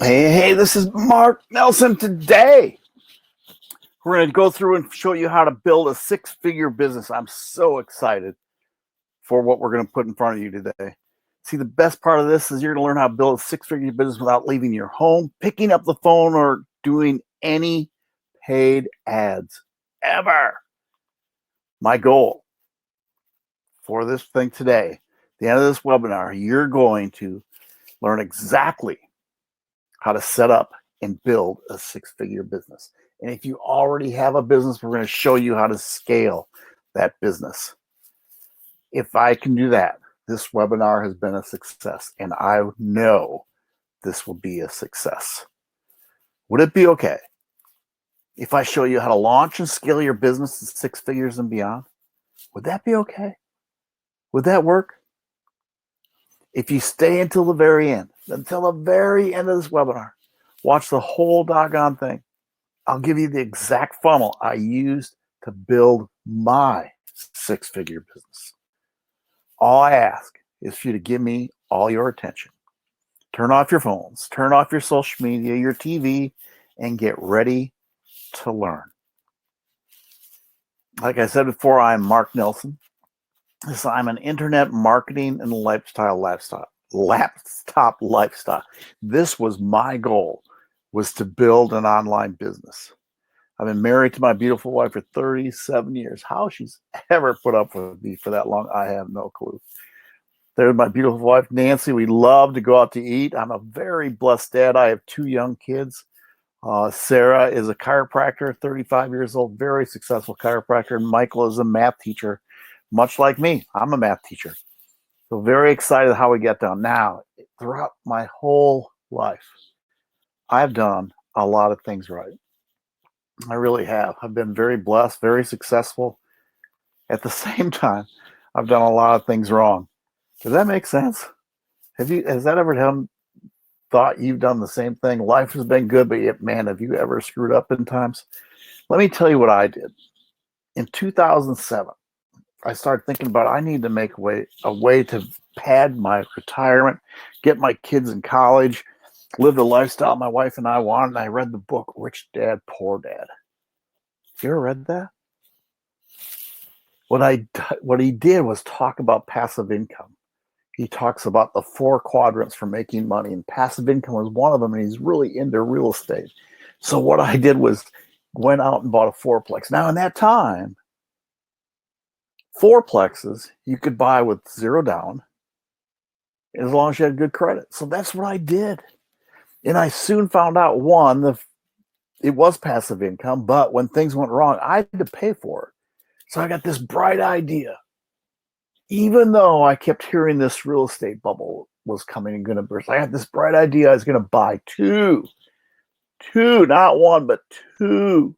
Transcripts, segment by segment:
Hey, this is Mark Nelson. Today, we're going to go through and show you how to build a six-figure business. I'm so excited for what we're going to put in front of you today. See, the best part of this is you're going to learn how to build a six-figure business without leaving your home, picking up the phone, or doing any paid ads ever. My goal for this thing today, at the end of this webinar, you're going to learn exactly how to set up and build a six-figure business. And if you already have a business, we're going to show you how to scale that business. If I can do that, this webinar has been a success, and I know this will be a success. Would it be okay if I show you how to launch and scale your business to six figures and beyond? Would that be okay? Would that work? If you stay until the very end of this webinar, watch the whole doggone thing. I'll give you the exact funnel I used to build my six-figure business. All I ask is for you to give me all your attention. Turn off your phones, turn off your social media, your TV, and get ready to learn. Like I said before, I'm Mark Nelson. I'm an internet marketing and laptop lifestyle. This was my goal, was to build an online business. I've been married to my beautiful wife for 37 years. How she's ever put up with me for that long, I have no clue. There's my beautiful wife, Nancy. We love to go out to eat. I'm a very blessed dad. I have two young kids. Sarah is a chiropractor, 35 years old, very successful chiropractor. And Michael is a math teacher, much like me. I'm a math teacher. So very excited how we get done. Now, throughout my whole life, I've done a lot of things right. I really have. I've been very blessed, very successful. At the same time, I've done a lot of things wrong. Does that make sense? Has that ever thought you've done the same thing? Life has been good, but yet, man, have you ever screwed up in times? Let me tell you what I did. In 2007, I started thinking about I need to make a way to pad my retirement, get my kids in college, live the lifestyle my wife and I wanted. And I read the book Rich Dad, Poor Dad. You ever read that? What he did was talk about passive income. He talks about the four quadrants for making money, and passive income was one of them, and he's really into real estate. So what I did was went out and bought a fourplex. Now, in that time, fourplexes you could buy with zero down as long as you had good credit. So that's what I did. And I soon found out, one, it was passive income, but when things went wrong, I had to pay for it. So I got this bright idea. Even though I kept hearing this real estate bubble was coming and going to burst, I had this bright idea. I was going to buy two, not one, but two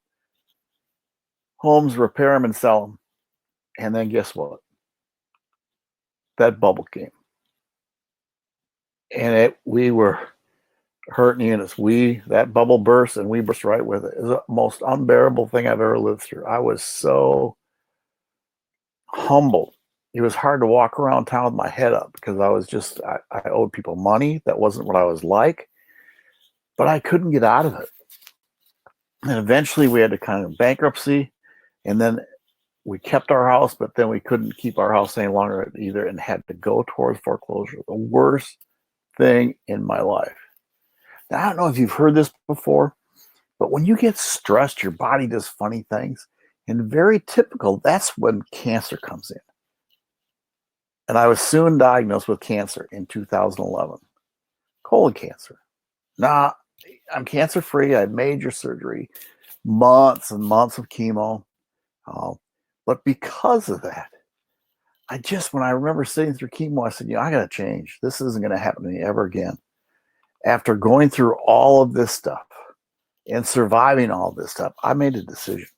homes, repair them and sell them. And then guess what? That bubble came. And we were hurting units. That bubble burst and we burst right with it. It was the most unbearable thing I've ever lived through. I was so humbled. It was hard to walk around town with my head up because I owed people money. That wasn't what I was like, but I couldn't get out of it. And eventually we had to kind of bankruptcy, and then we kept our house, but then we couldn't keep our house any longer either and had to go towards foreclosure. The worst thing in my life. Now, I don't know if you've heard this before, but when you get stressed, your body does funny things. And very typical, that's when cancer comes in. And I was soon diagnosed with cancer in 2011, colon cancer. Now, I'm cancer-free. I had major surgery, months and months of chemo. But because of that, when I remember sitting through chemo, I said, I got to change. This isn't going to happen to me ever again. After going through all of this stuff and surviving all this stuff, I made a decision.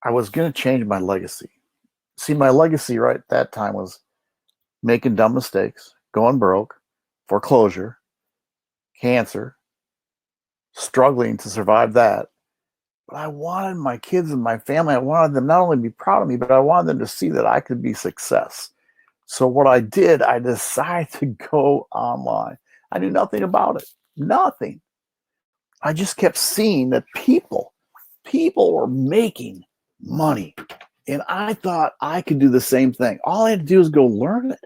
I was going to change my legacy. See, my legacy right at that time was making dumb mistakes, going broke, foreclosure, cancer, struggling to survive that. But I wanted my kids and my family, I wanted them not only to be proud of me, but I wanted them to see that I could be success. So what I did, I decided to go online. I knew nothing about it. Nothing. I just kept seeing that people were making money. And I thought I could do the same thing. All I had to do was go learn it.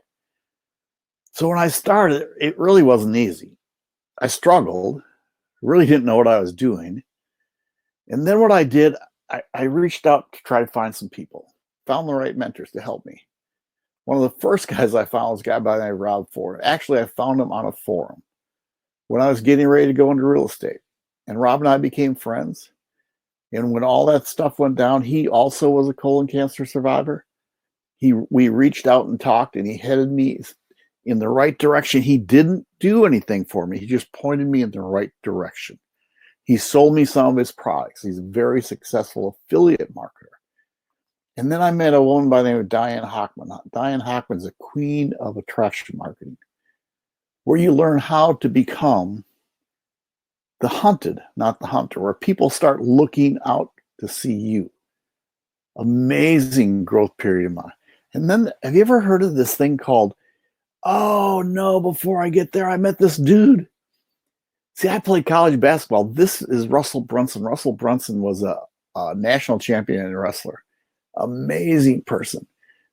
So when I started, it really wasn't easy. I struggled, really didn't know what I was doing. And then what I did, I reached out to try to find some people, found the right mentors to help me. One of the first guys I found was a guy by the name of Rob Ford. Actually, I found him on a forum when I was getting ready to go into real estate. And Rob and I became friends. And when all that stuff went down, he also was a colon cancer survivor. We reached out and talked, and he headed me in the right direction. He didn't do anything for me. He just pointed me in the right direction. He sold me some of his products. He's a very successful affiliate marketer. And then I met a woman by the name of Diane Hockman. Diane Hockman's a queen of attraction marketing, where you learn how to become the hunted, not the hunter, where people start looking out to see you. Amazing growth period of mine. And then, have you ever heard of this thing called, oh no, before I get there, I met this dude? See, I played college basketball. This is Russell Brunson. Russell Brunson was a national champion and wrestler. Amazing person.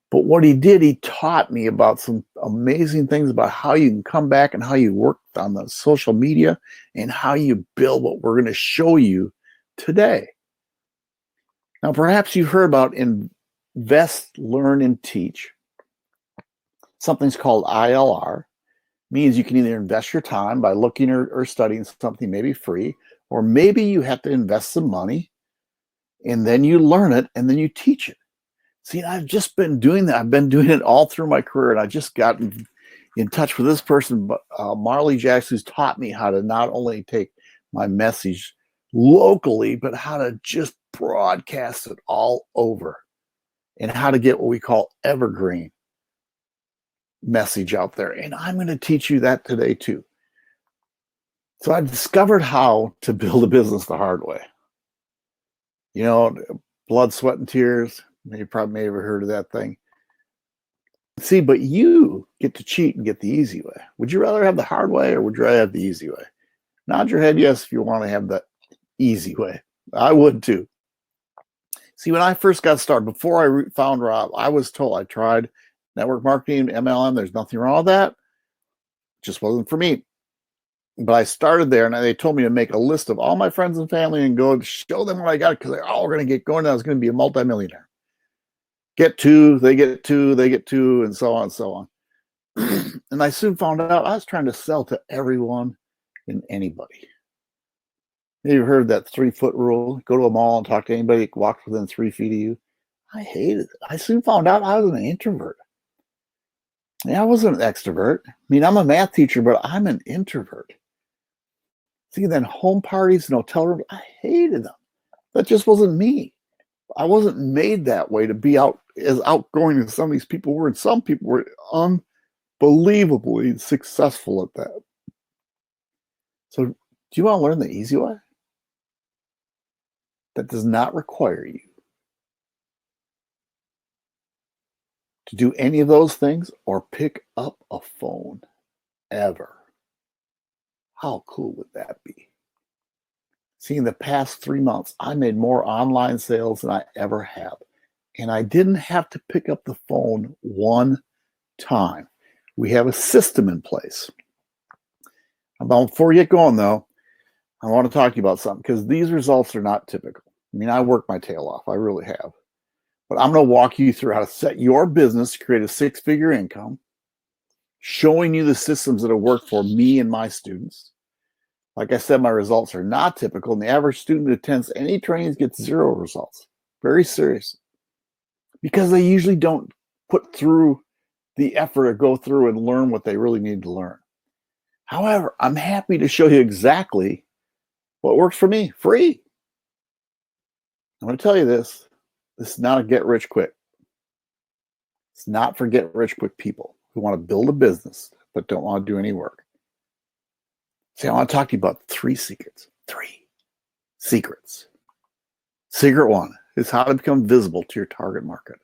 But what he did, he taught me about some amazing things about how you can come back and how you work on the social media and how you build what we're going to show you today. Now, perhaps you've heard about invest, learn, and teach. Something's called ILR. Means you can either invest your time by looking or studying something maybe free, or maybe you have to invest some money and then you learn it and then you teach it. See, I've just been doing that. I've been doing it all through my career, and I just got in touch with this person, Marley Jackson, who's taught me how to not only take my message locally, but how to just broadcast it all over and how to get what we call evergreen message out there. And I'm going to teach you that today too. So I discovered how to build a business the hard way. You know, blood, sweat, and tears. You probably may have heard of that thing. See, but you get to cheat and get the easy way. Would you rather have the hard way, or would you rather have the easy way? Nod your head yes if you want to have the easy way. I would too. See, when I first got started, before I found Rob, I was told, I tried network marketing, MLM. There's nothing wrong with that. It just wasn't for me. But I started there, and they told me to make a list of all my friends and family and go show them what I got, because they're all going to get going. I was going to be a multimillionaire. Get two, they get two, they get two, and so on and so on. And I soon found out I was trying to sell to everyone and anybody. You've heard that 3-foot rule. Go to a mall and talk to anybody that walks within 3 feet of you. I hated it. I soon found out I was an introvert. Yeah, I wasn't an extrovert. I mean, I'm a math teacher, but I'm an introvert. See, then home parties and hotel rooms, I hated them. That just wasn't me. I wasn't made that way to be out as outgoing as some of these people were. And some people were unbelievably successful at that. So do you want to learn the easy way? That does not require you to do any of those things or pick up a phone ever. How cool would that be? See, in the past 3 months, I made more online sales than I ever have. And I didn't have to pick up the phone one time. We have a system in place. Before we get going, though, I want to talk to you about something, because these results are not typical. I mean, I worked my tail off. I really have. But I'm going to walk you through how to set your business to create a 6-figure income, showing you the systems that have worked for me and my students. Like I said, my results are not typical, and the average student who attends any trainings gets 0 results. Very serious. Because they usually don't put through the effort or go through and learn what they really need to learn. However, I'm happy to show you exactly what works for me, free. I'm going to tell you this. This is not a get rich quick. It's not for get rich quick people who want to build a business but don't want to do any work. See, I want to talk to you about 3 secrets. 3 secrets. Secret 1 is how to become visible to your target market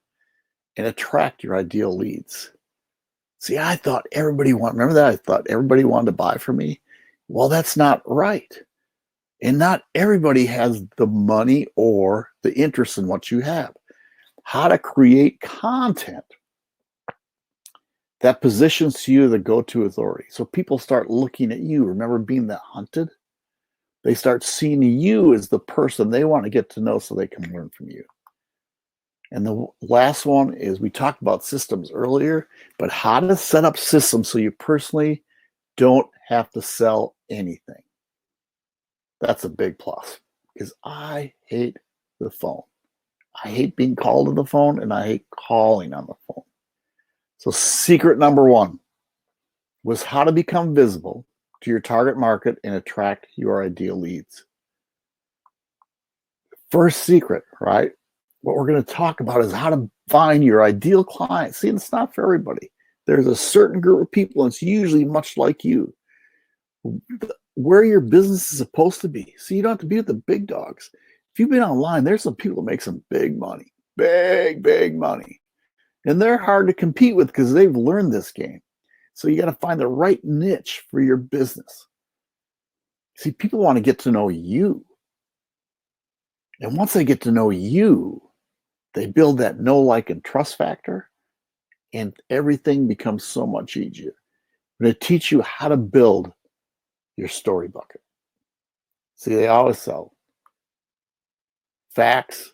and attract your ideal leads. See, I thought remember that? I thought everybody wanted to buy from me. Well, that's not right. And not everybody has the money or the interest in what you have. How to create content that positions you the go-to authority. So people start looking at you. Remember being the hunted? They start seeing you as the person they want to get to know so they can learn from you. And the last one is we talked about systems earlier, but how to set up systems so you personally don't have to sell anything. That's a big plus because I hate the phone. I hate being called on the phone and I hate calling on the phone. So secret number one was how to become visible to your target market and attract your ideal leads. First secret, right? What we're going to talk about is how to find your ideal client. See, it's not for everybody. There's a certain group of people, and it's usually much like you, where your business is supposed to be. So you don't have to be with the big dogs. If you've been online, there's some people that make some big money, big money. And they're hard to compete with because they've learned this game. So you got to find the right niche for your business. See, people want to get to know you. And once they get to know you, they build that know, like, and trust factor, and everything becomes so much easier. I'm going to teach you how to build your story bucket. See, they always sell facts.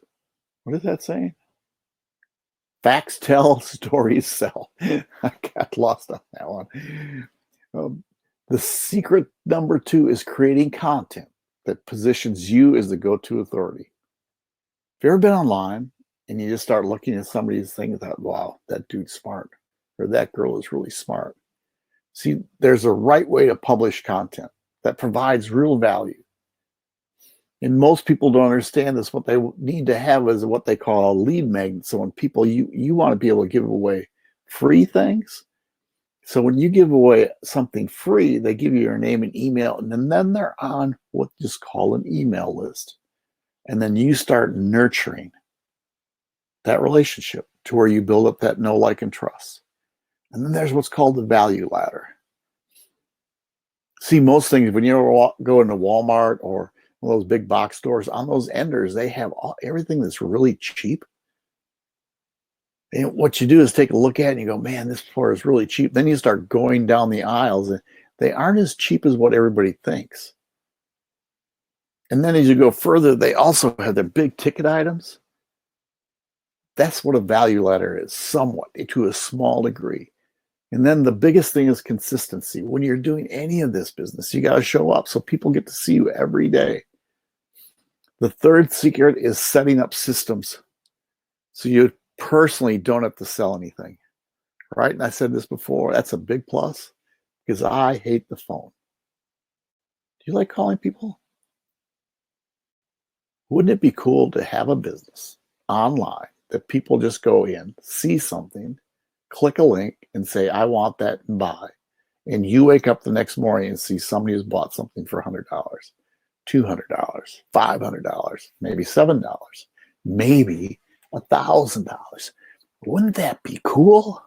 What is that saying? Facts tell, stories sell. I got lost on that one. The secret number two is creating content that positions you as the go-to authority. Have you ever been online and you just start looking at somebody's thing and thought, wow, that dude's smart, or that girl is really smart? See, there's a right way to publish content that provides real value. And most people don't understand this. What they need to have is what they call a lead magnet. So when people, you want to be able to give away free things. So when you give away something free, they give you your name and email, and then they're on what is called an email list. And then you start nurturing that relationship to where you build up that know, like, and trust. And then there's what's called the value ladder. See, most things, when you go into Walmart or one of those big box stores, on those enders, they have everything that's really cheap. And what you do is take a look at it and you go, man, this floor is really cheap. Then you start going down the aisles and they aren't as cheap as what everybody thinks. And then as you go further, they also have their big ticket items. That's what a value ladder is, somewhat, to a small degree. And then the biggest thing is consistency. When you're doing any of this business, you got to show up so people get to see you every day. The third secret is setting up systems so you personally don't have to sell anything, right? And I said this before, that's a big plus because I hate the phone. Do you like calling people? Wouldn't it be cool to have a business online that people just go in, see something, click a link and say, I want that and buy. And you wake up the next morning and see somebody who's bought something for $100, $200, $500, maybe $7, maybe $1,000. Wouldn't that be cool?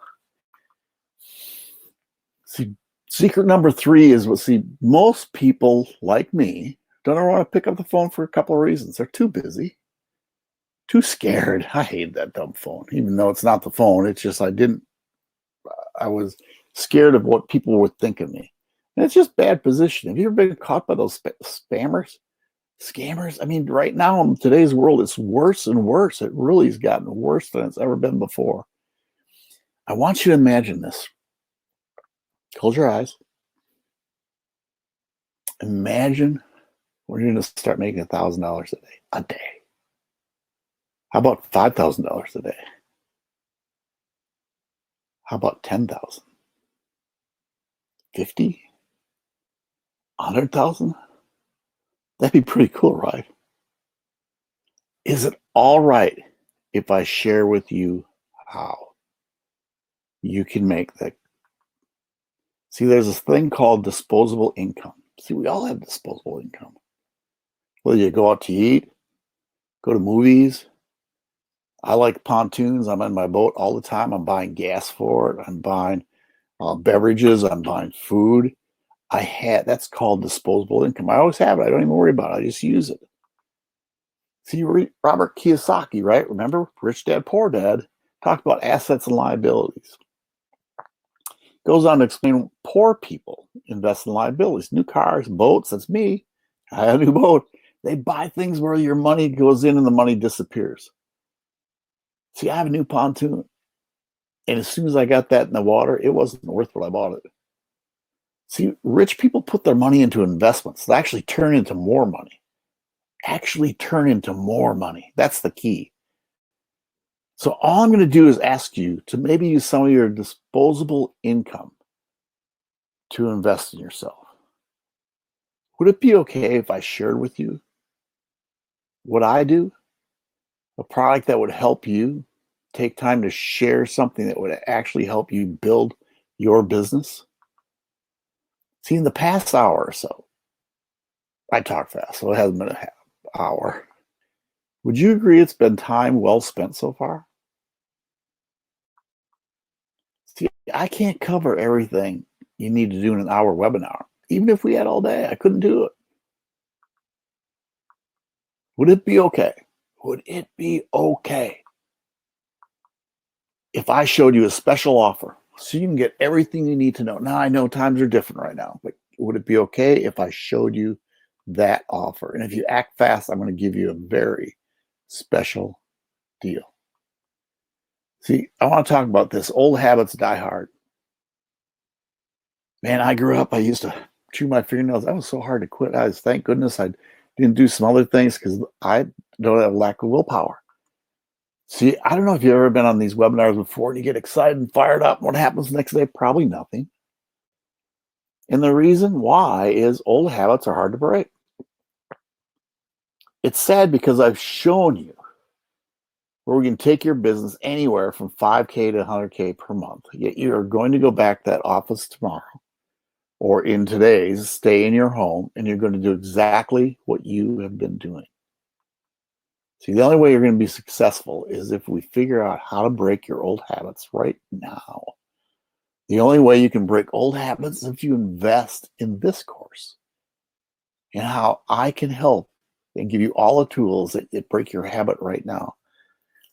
See, secret number three is most people like me don't ever want to pick up the phone for a couple of reasons. They're too busy, too scared. I hate that dumb phone, even though it's not the phone. It's just I was scared of what people would think of me. And it's just bad position. Have you ever been caught by those spammers? Scammers? I mean, right now in today's world, it's worse and worse. It really has gotten worse than it's ever been before. I want you to imagine this. Close your eyes. Imagine we're going to start making $1,000 a day. How about $5,000 a day? How about 10,000? 50? 100,000? That'd be pretty cool, right? Is it all right if I share with you how you can make that? See, there's this thing called disposable income. See, we all have disposable income. Whether you go out to eat, go to movies. I like pontoons. I'm in my boat all the time. I'm buying gas for it. I'm buying beverages. I'm buying food. That's called disposable income. I always have it. I don't even worry about it. I just use it. See, Robert Kiyosaki, right? Remember, Rich Dad, Poor Dad, talked about assets and liabilities. Goes on to explain poor people invest in liabilities, new cars, boats. That's me. I have a new boat. They buy things where your money goes in and the money disappears. See, I have a new pontoon. And as soon as I got that in the water, it wasn't worth what I bought it. See, rich people put their money into investments that actually turn into more money. That's the key. So all I'm going to do is ask you to maybe use some of your disposable income to invest in yourself. Would it be okay if I shared with you what I do? A product that would help you take time to share something that would actually help you build your business? See, in the past hour or so, I talk fast, so it hasn't been a half hour. Would you agree it's been time well spent so far? See, I can't cover everything you need to do in an hour webinar. Even if we had all day, I couldn't do it. Would it be okay? Would it be okay if I showed you a special offer so you can get everything you need to know? Now, I know times are different right now, but would it be okay if I showed you that offer? And if you act fast, I'm going to give you a very special deal. See, I want to talk about this. Old habits die hard. Man, I grew up, I used to chew my fingernails. That was so hard to quit. Thank goodness I didn't do some other things because I don't have lack of willpower. See, I don't know if you've ever been on these webinars before and you get excited and fired up. What happens the next day? Probably nothing. And the reason why is old habits are hard to break. It's sad because I've shown you where we can take your business anywhere from 5K to 100K per month. Yet you are going to go back to that office tomorrow or in today's, stay in your home, and you're going to do exactly what you have been doing. See, the only way you're going to be successful is if we figure out how to break your old habits right now. The only way you can break old habits is if you invest in this course and how I can help and give you all the tools that break your habit right now.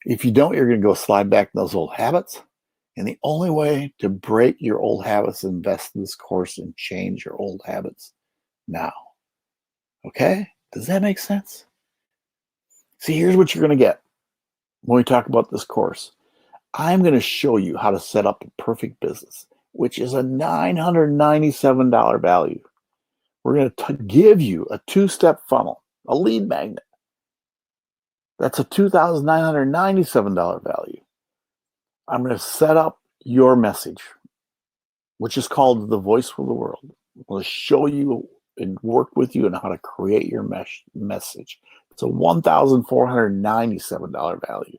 If you don't, you're going to go slide back in those old habits. And the only way to break your old habits is invest in this course and change your old habits now. Okay? Does that make sense? See, here's what you're going to get when we talk about this course. I'm going to show you how to set up a perfect business, which is a $997 value. We're going to give you a two-step funnel, a lead magnet. That's a $2,997 value. I'm going to set up your message, which is called the voice for the world. We'll show you and work with you on how to create your message. It's a $1,497 value.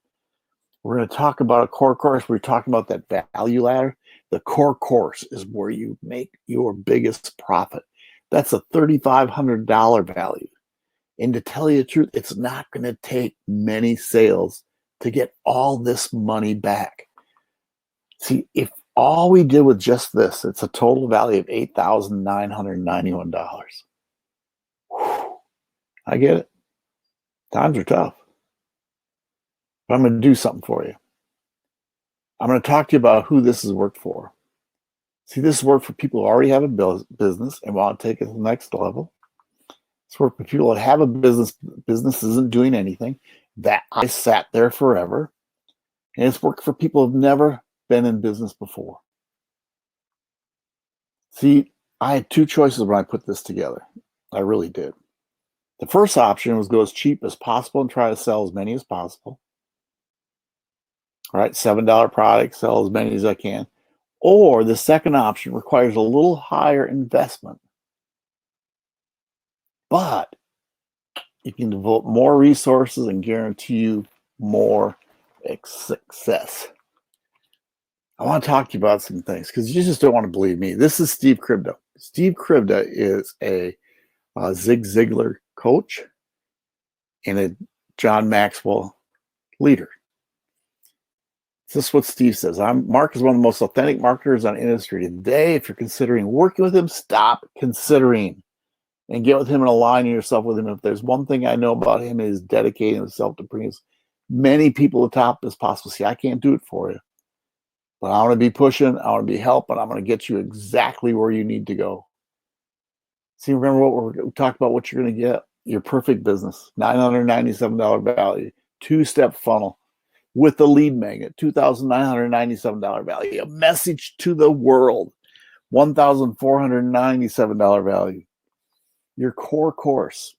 We're going to talk about a core course. We're talking about that value ladder. The core course is where you make your biggest profit. That's a $3,500 value. And to tell you the truth, it's not going to take many sales to get all this money back. See, if all we did with just this, it's a total value of $8,991. I get it. Times are tough. But I'm going to do something for you. I'm going to talk to you about who this has worked for. See, this has worked for people who already have a business and want to take it to the next level. It's worked for people that have a business isn't doing anything. That I sat there forever. And it's worked for people who've never been in business before. See, I had two choices when I put this together. I really did. The first option was go as cheap as possible and try to sell as many as possible. All right, $7 product, sell as many as I can. Or the second option requires a little higher investment, but you can devote more resources and guarantee you more success. I want to talk to you about some things because you just don't want to believe me. This is Steve Kribda. Steve Kribda is a Zig Ziglar coach and a John Maxwell leader. This is what Steve says. Mark is one of the most authentic marketers on industry today. If you're considering working with him, stop considering and get with him and align yourself with him. If there's one thing I know about him, is dedicating himself to bring as many people to the top as possible. See, I can't do it for you, but I want to be pushing. I want to be helping. I'm going to get you exactly where you need to go. See, remember what we talked about, what you're going to get? Your perfect business, $997 value, two-step funnel with the lead magnet, $2,997 value, a message to the world, $1,497 value. Your core course,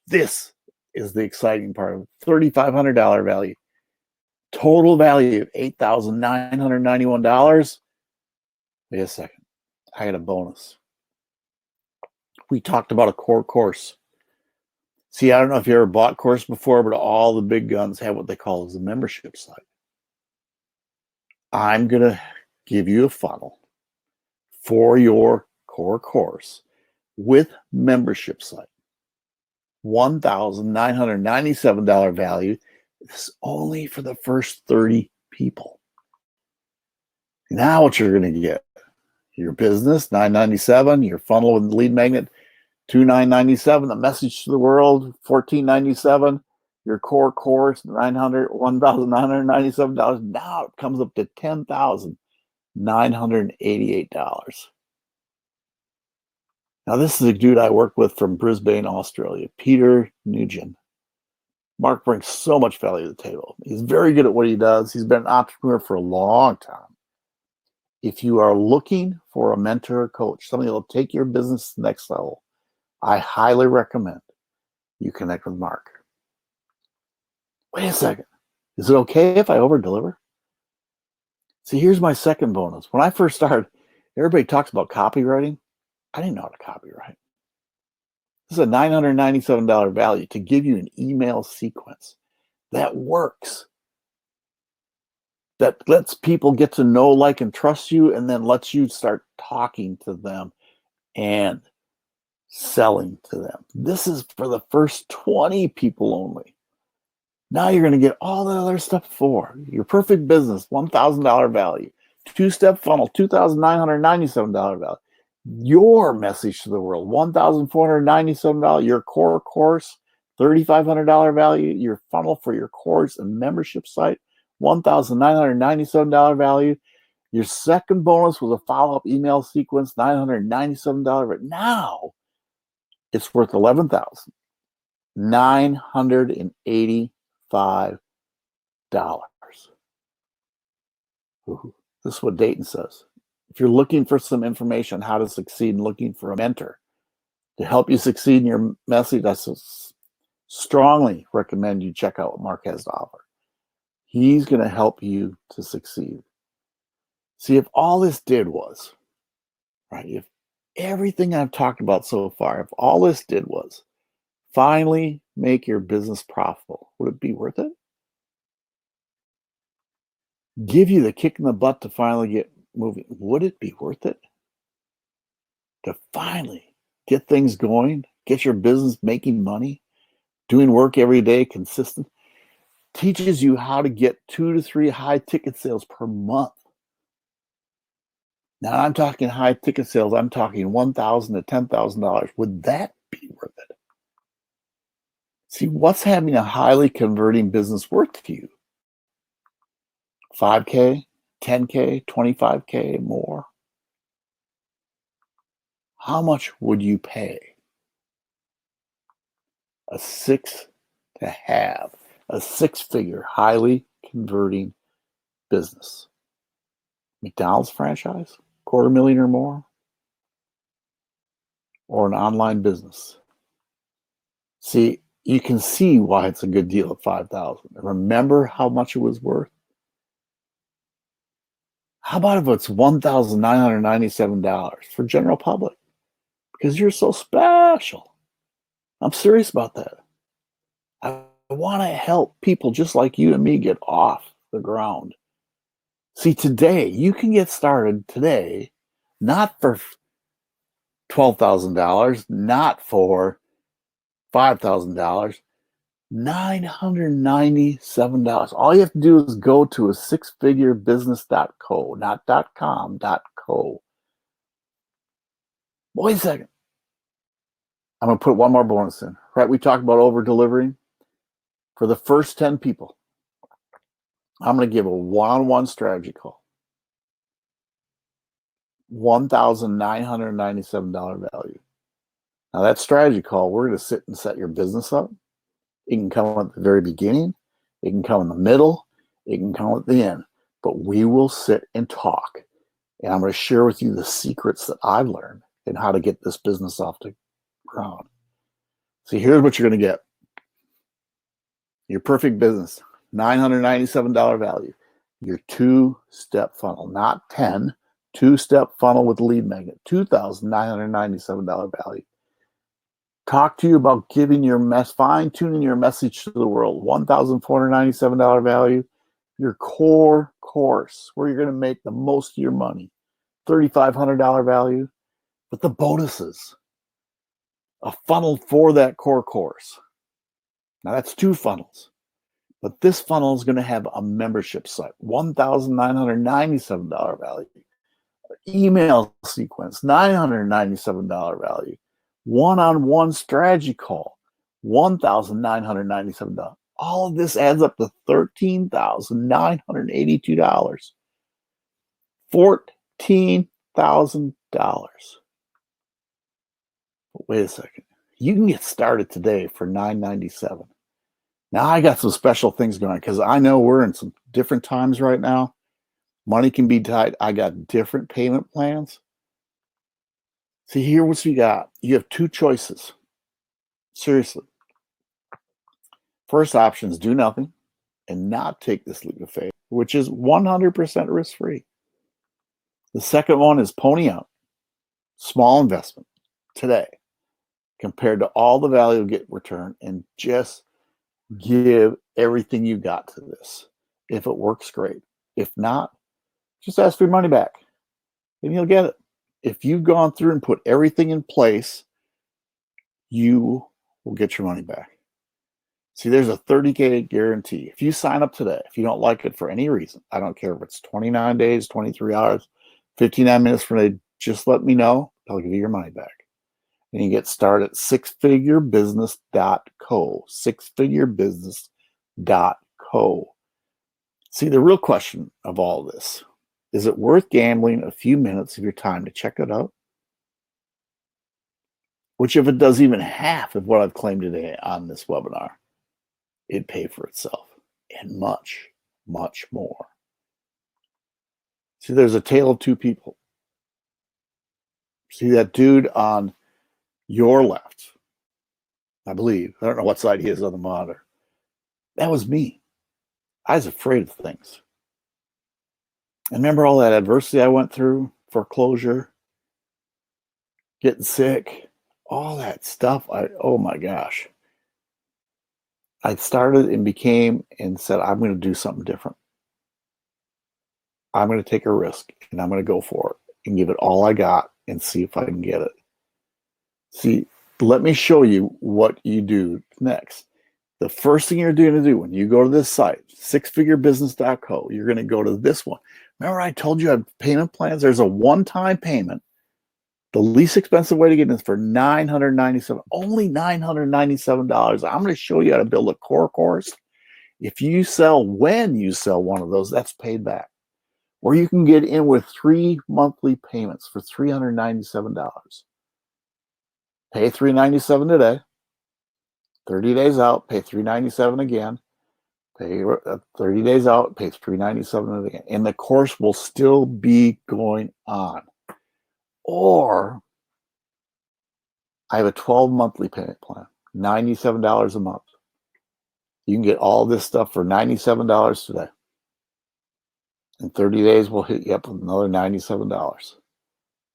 this is the exciting part of $3,500 value, total value of $8,991. Wait a second, I got a bonus. We talked about a core course. See, I don't know if you ever bought course before, but all the big guns have what they call as a membership site. I'm going to give you a funnel for your core course with membership site. $1,997 value. This is only for the first 30 people. Now what you're going to get, your business, $997, your funnel with the lead magnet, $2,997, the message to the world, $1,497, your core course, $1,997. Now it comes up to $10,988. Now this is a dude I work with from Brisbane, Australia, Peter Nugent. Mark brings so much value to the table. He's very good at what he does. He's been an entrepreneur for a long time. If you are looking for a mentor or coach, somebody that will take your business to the next level, I highly recommend you connect with Mark. Wait a second. Is it okay if I over-deliver? See, here's my second bonus. When I first started, everybody talks about copywriting. I didn't know how to copyright. This is a $997 value to give you an email sequence that works, that lets people get to know, like, and trust you, and then lets you start talking to them and selling to them. This is for the first 20 people only. Now you're going to get all that other stuff for your perfect business, $1,000 value, two-step funnel, $2,997 value, your message to the world, $1,497, your core course, $3,500 value, your funnel for your course and membership site, $1,997 value. Your second bonus was a follow-up email sequence, $997. But now it's worth $11,985. This is what Dayton says. If you're looking for some information on how to succeed and looking for a mentor to help you succeed in your message, I strongly recommend you check out what Mark has to offer. He's going to help you to succeed. See, if all this did was, right, if everything I've talked about so far, if all this did was finally make your business profitable, would it be worth it? Give you the kick in the butt to finally get moving, would it be worth it? To finally get things going, get your business making money, doing work every day, consistent, teaches you how to get 2 to 3 high ticket sales per month. Now I'm talking high ticket sales. I'm talking $1,000 to $10,000. Would that be worth it? See, what's having a highly converting business worth to you? 5K, 10K, 25K, more? How much would you pay to have a 6-figure, highly converting business? McDonald's franchise, $250,000 or more, or an online business? See, you can see why it's a good deal at $5,000. Remember how much it was worth? How about if it's $1,997 for general public? Because you're so special. I'm serious about that. I want to help people just like you and me get off the ground. See, today, you can get started today, not for $12,000, not for $5,000. $997. All you have to do is go to a sixfigurebusiness.co, not .com, .co. Wait a second. I'm going to put one more bonus in. Right? We talked about over delivering. For the first 10 people, I'm going to give a one-on-one strategy call. $1,997 value. Now, that strategy call, we're going to sit and set your business up. It can come at the very beginning. It can come in the middle. It can come at the end. But we will sit and talk. And I'm going to share with you the secrets that I've learned and how to get this business off the ground. See, here's what you're going to get. Your perfect business, $997 value. Your two-step funnel, not 10, two-step funnel with lead magnet, $2,997 value. Talk to you about giving your fine-tuning your message to the world, $1,497 value. Your core course, where you're going to make the most of your money, $3,500 value. But the bonuses, a funnel for that core course. Now that's two funnels. But this funnel is going to have a membership site, $1,997 value. Email sequence, $997 value. One-on-one strategy call, $1,997. All of this adds up to $13,982. $14,000. But wait a second. You can get started today for $997. Now I got some special things going because I know we're in some different times right now. Money can be tight. I got different payment plans. See, here's what you got. You have two choices. Seriously. First option is do nothing and not take this leap of faith, which is 100% risk-free. The second one is pony up, small investment today compared to all the value you'll get return, and just give everything you got to this. If it works, great. If not, just ask for your money back and you'll get it. If you've gone through and put everything in place, you will get your money back. See, there's a 30-day guarantee. If you sign up today, if you don't like it for any reason, I don't care if it's 29 days, 23 hours, 59 minutes from today, just let me know. I'll give you your money back. And you get started at sixfigurebusiness.co, sixfigurebusiness.co. See, the real question of all this, is it worth gambling a few minutes of your time to check it out? Which, if it does even half of what I've claimed today on this webinar, it'd pay for itself and much, much more. See, there's a tale of two people. See that dude on your left, I believe. I don't know what side he is on the monitor. That was me. I was afraid of things. And remember all that adversity I went through, foreclosure, getting sick, all that stuff. Oh my gosh. I started and became and said, I'm going to do something different. I'm going to take a risk and I'm going to go for it and give it all I got and see if I can get it. See, let me show you what you do next. The first thing you're going to do when you go to this site, sixfigurebusiness.co, you're going to go to this one. Remember I told you I have payment plans? There's a one-time payment. The least expensive way to get in is for $997, only $997. I'm going to show you how to build a core course. If you sell, when you sell one of those, that's paid back. Or you can get in with 3 monthly payments for $397. Pay $397 today. 30 days out, pay $397 again. Pay 30 days out, pay $397 again. And the course will still be going on. Or I have a 12 monthly payment plan, $97 a month. You can get all this stuff for $97 today. In 30 days, we'll hit you up with another $97.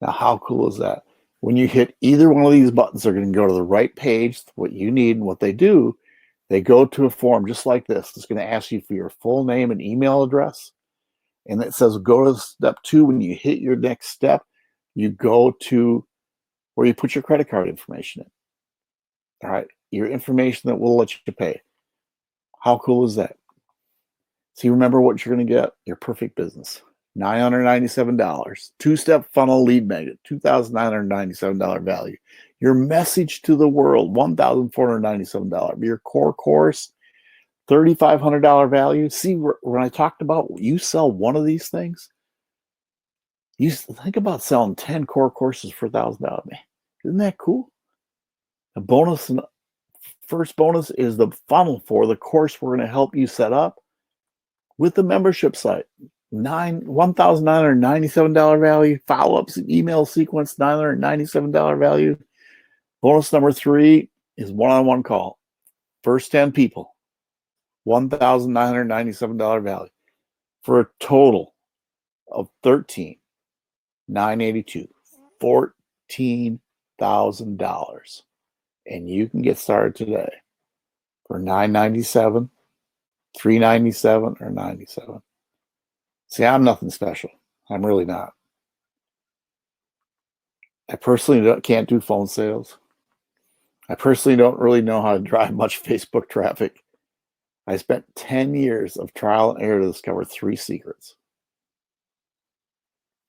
Now, how cool is that? When you hit either one of these buttons, they're going to go to the right page, what you need, and what they do. They go to a form just like this. It's going to ask you for your full name and email address. And it says go to step 2. When you hit your next step, you go to where you put your credit card information in. All right, your information that will let you pay. How cool is that? So you remember what you're going to get? Your perfect business. $997. Two-step funnel lead magnet, $2,997 value. Your message to the world, $1,497. Your core course, $3,500 value. See, when I talked about you sell one of these things, you think about selling 10 core courses for $1,000. Isn't that cool? A bonus, first bonus is the funnel for the course we're going to help you set up with the membership site. $1,997 value. Follow-ups email sequence, $997 value. Bonus number 3 is one-on-one call. First 10 people, $1,997 value for a total of $13,982, $14,000. And you can get started today for $997, $397, or $97. See, I'm nothing special. I'm really not. I personally can't do phone sales. I personally don't really know how to drive much Facebook traffic. I spent 10 years of trial and error to discover 3 secrets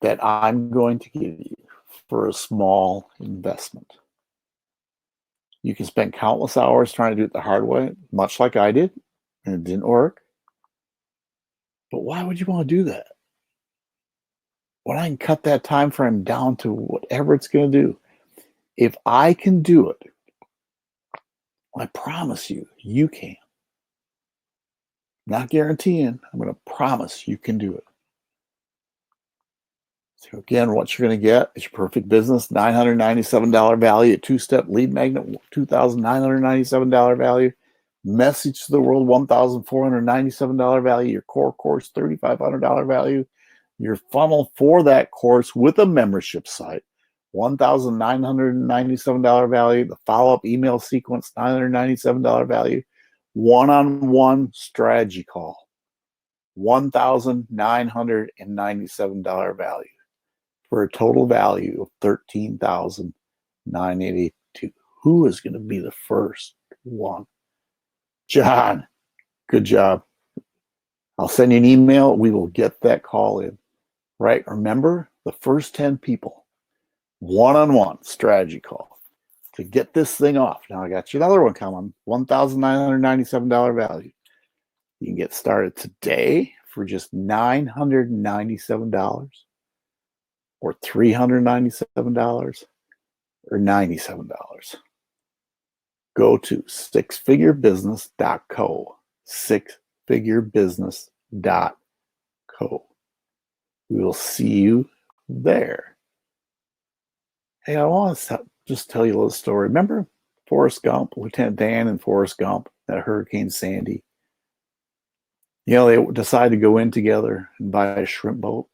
that I'm going to give you for a small investment. You can spend countless hours trying to do it the hard way, much like I did, and it didn't work. But why would you want to do that? When I can cut that time frame down to whatever it's going to do, if I can do it, I promise you, you can. Not guaranteeing, I'm going to promise you can do it. So again, what you're going to get is your perfect business, $997 value, a 2-step lead magnet, $2,997 value, message to the world, $1,497 value, your core course, $3,500 value, your funnel for that course with a membership site, $1,997 value, the follow-up email sequence, $997 value, one-on-one strategy call, $1,997 value for a total value of $13,982. Who is going to be the first one? John, good job. I'll send you an email. We will get that call in. Right? Remember, the first 10 people, one-on-one strategy call to get this thing off. Now I got you another one coming, $1,997 value. You can get started today for just $997 or $397 or $97. Go to sixfigurebusiness.co, sixfigurebusiness.co. We will see you there. Hey, I want to just tell you a little story. Remember Forrest Gump, Lieutenant Dan and Forrest Gump, that Hurricane Sandy? You know, they decided to go in together and buy a shrimp boat.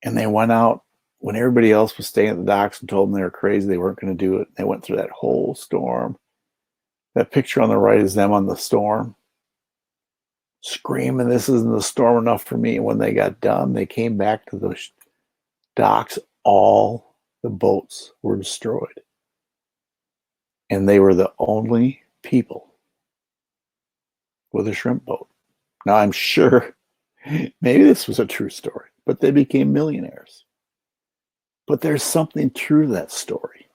And they went out when everybody else was staying at the docks and told them they were crazy, they weren't going to do it. They went through that whole storm. That picture on the right is them on the storm, screaming, "This isn't the storm enough for me." And when they got done, they came back to the docks. All the boats were destroyed. And they were the only people with a shrimp boat. Now, I'm sure maybe this was a true story, but they became millionaires. But there's something true to that story,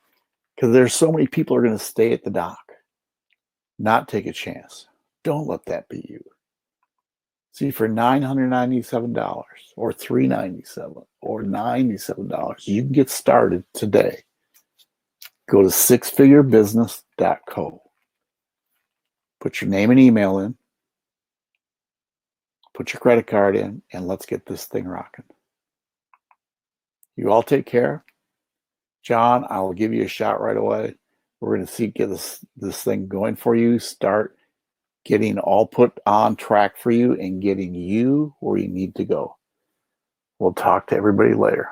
because there's so many people are going to stay at the dock, not take a chance. Don't let that be you. See, for $997 or $397 or $97, you can get started today. Go to sixfigurebusiness.co. Put your name and email in. Put your credit card in, and let's get this thing rocking. You all take care. John, I will give you a shot right away. We're going to get this thing going for you. Start getting all put on track for you and getting you where you need to go. We'll talk to everybody later.